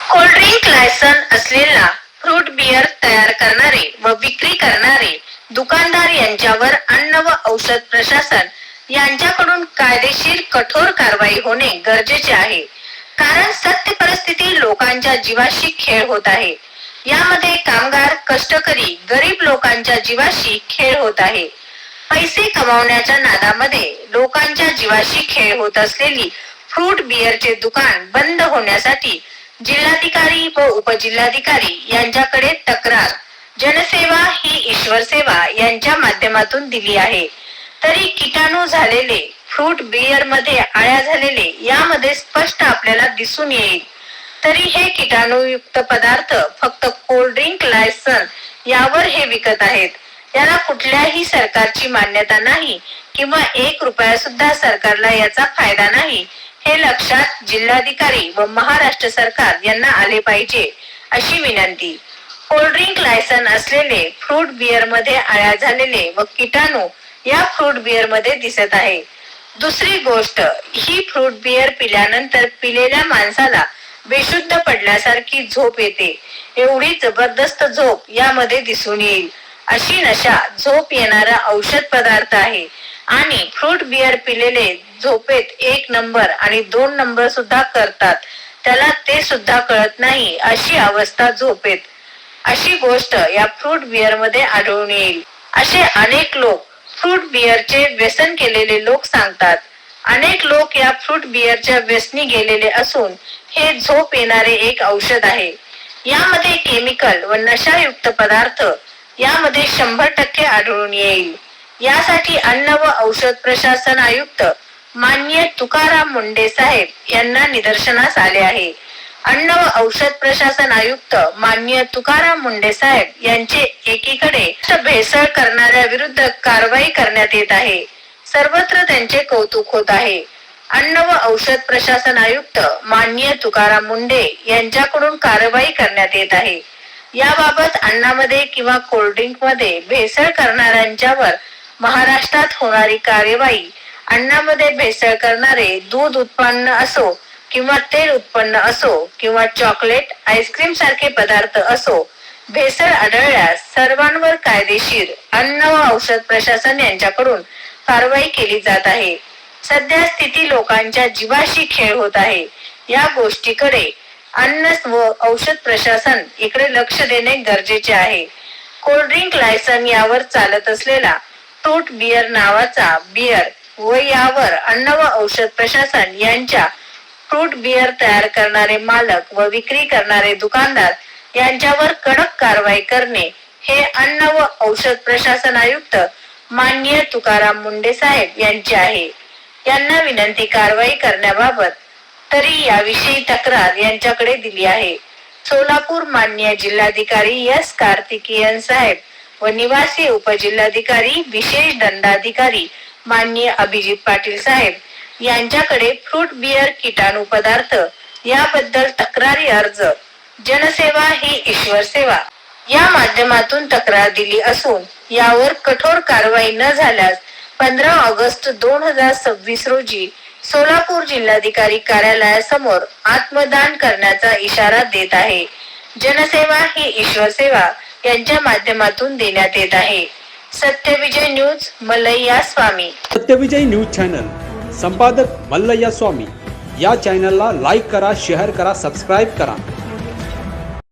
Cold drink licence असलेला fruit beer तयार करणारे व विक्री करणारे दुकानदार यांच्यावर अन्न व औषध प्रशासन यांच्याकडून कायदेशीर कठोर कारवाई होणे गरजेचे आहे। कारण सत्य परिस्थिती लोकांच्या जीवाशी खेळ होत आहे। यामध्ये कामगार, कष्टकरी, गरीब लोकांच्या जीवाशी खेळ होत आहे। पैसे कमावण्याच्या नादामध्ये लोकांच्या जीवाशी खेळ होत असलेली फ्रूट बियरचे दुकान बंद होण्यासाठी जिल्हाधिकारी व उपजिल्हाधिकारी यांच्याकडे तक्रार जनसेवा ही ईश्वर सेवा यांच्या माध्यमातून दिली आहे। तरी कीटाणू झालेले फ्रूट बियर मध्ये आळ्या झालेले यामध्ये स्पष्ट आपल्याला दिसून येईल। तरी हे कीटाणूयुक्त पदार्थ फक्त कोल्ड्रिंक लायसन यावर हे विकत आहेत। याला कुठल्याही सरकारची मान्यता नाही किंवा 1 रुपया सुद्धा सरकारला याचा फायदा नाही, हे लक्षात जिल्हाधिकारी व महाराष्ट्र सरकार यांना आले पाहिजे अशी विनंती। कोल्ड्रिंक लायसन असलेले फ्रूट बियर मध्ये आळ्या झालेले व कीटाणू या फ्रूट बियर मध्ये दिसत आहे। दुसरी गोष्ट, ही फ्रूट बियर पिल्यानंतर पिलेल्या माणसाला बेशुद्ध पडल्यासारखी झोप येते। एवढी जबरदस्त झोप यामध्ये दिसून येईल। अशी नशा झोप येणारा औषध पदार्थ आहे आणि फ्रूट बियर पिलेले झोपेत 1 नंबर आणि 2 नंबर सुद्धा करतात, त्याला ते सुद्धा कळत नाही अशी अवस्था झोपेत। अशी गोष्ट या फ्रूट बियर मध्ये आढळून येईल। असे अनेक लोक फ्रूट बियरचे व्यसन केलेले लोक सांगतात। अनेक लोक या फ्रूट बियरच्या व्यसनी गेलेले असून हे झोप येणारे एक औषध आहे। यामध्ये केमिकल व नशायुक्त पदार्थ यामध्ये 100% आढळून येईल। यासाठी अन्न व औषध प्रशासन आयुक्त माननीय तुकाराम मुंढे साहेब यांना निदर्शनास आले आहे। अन्न व औषध प्रशासन आयुक्त माननीय तुकाराम मुंढे साहेब यांचे एकीकडे भेसळ करणाऱ्या विरुद्ध कारवाई करण्यात येत आहे, सर्वत्र त्यांचे कौतुक होत आहे। अन्न व औषध प्रशासन आयुक्त माननीय तुकाराम मुंढे यांच्याकडून कारवाई करण्यात येत आहे। याबाबत अन्नामध्ये किंवा कोल्ड्रिंक मध्ये भेसळ करणाऱ्यांच्यावर महाराष्ट्रात होणारी कार्यवाही, अन्नामध्ये भेसळ करणारे दूध उत्पन्न असो किंवा तेल उत्पन्न असो किंवा चॉकलेट, आईस्क्रीम सारखे पदार्थ असो, भेसळ आढळल्यास सर्वांवर कायदेशीर अन्न व औषध प्रशासन यांच्याकडून कारवाई केली जात आहे। सध्या स्थिती लोकांच्या जीवाशी खेळ होत आहे। या गोष्टीकडे अन्न व औषध प्रशासन इकडे लक्ष देणे गरजेचे आहे। कोल्ड्रिंक लायसन यावर चालत असलेला फ्रूट बियर नावाचा बियर व यावर अन्न व औषध प्रशासन यांच्या फ्रूट बियर तयार करणारे मालक व विक्री करणारे दुकानदार यांच्यावर कडक कारवाई करणे हे अन्न व औषध प्रशासन आयुक्त माननीय तुकाराम मुंढे साहेब यांचे आहे। यांना विनंती कारवाई करण्याबाबत तरी याविषयी तक्रार यांच्याकडे दिली आहे। सोलापूर माननीय जिल्हाधिकारी एस कार्तिकेयन साहेब व निवासी उपजिल्हाधिकारी विशेष दंडाधिकारी माननीय अभिजित पाटील साहेब यांच्याकडे फ्रूट बियर कीटाणू पदार्थ याबद्दल तक्रारी अर्ज जनसेवा ही ईश्वर सेवा या माध्यमातून तक्रार दिली असून यावर कठोर कारवाई न झाल्यास 15 ऑगस्ट 2026 रोजी सोलापूर जिल्हाधिकारी कार्यालयासमोर आत्मदान करण्याचा इशारा देत आहे। जनसेवा ही ईश्वर सेवा यांच्या माध्यमातून देण्यात येत आहे। सत्यविजय न्यूज मल्लय्या स्वामी। सत्यविजय न्यूज चॅनल संपादक मल्लय्या स्वामी या चॅनलला लाईक करा, शेअर करा, सबस्क्राईब करा।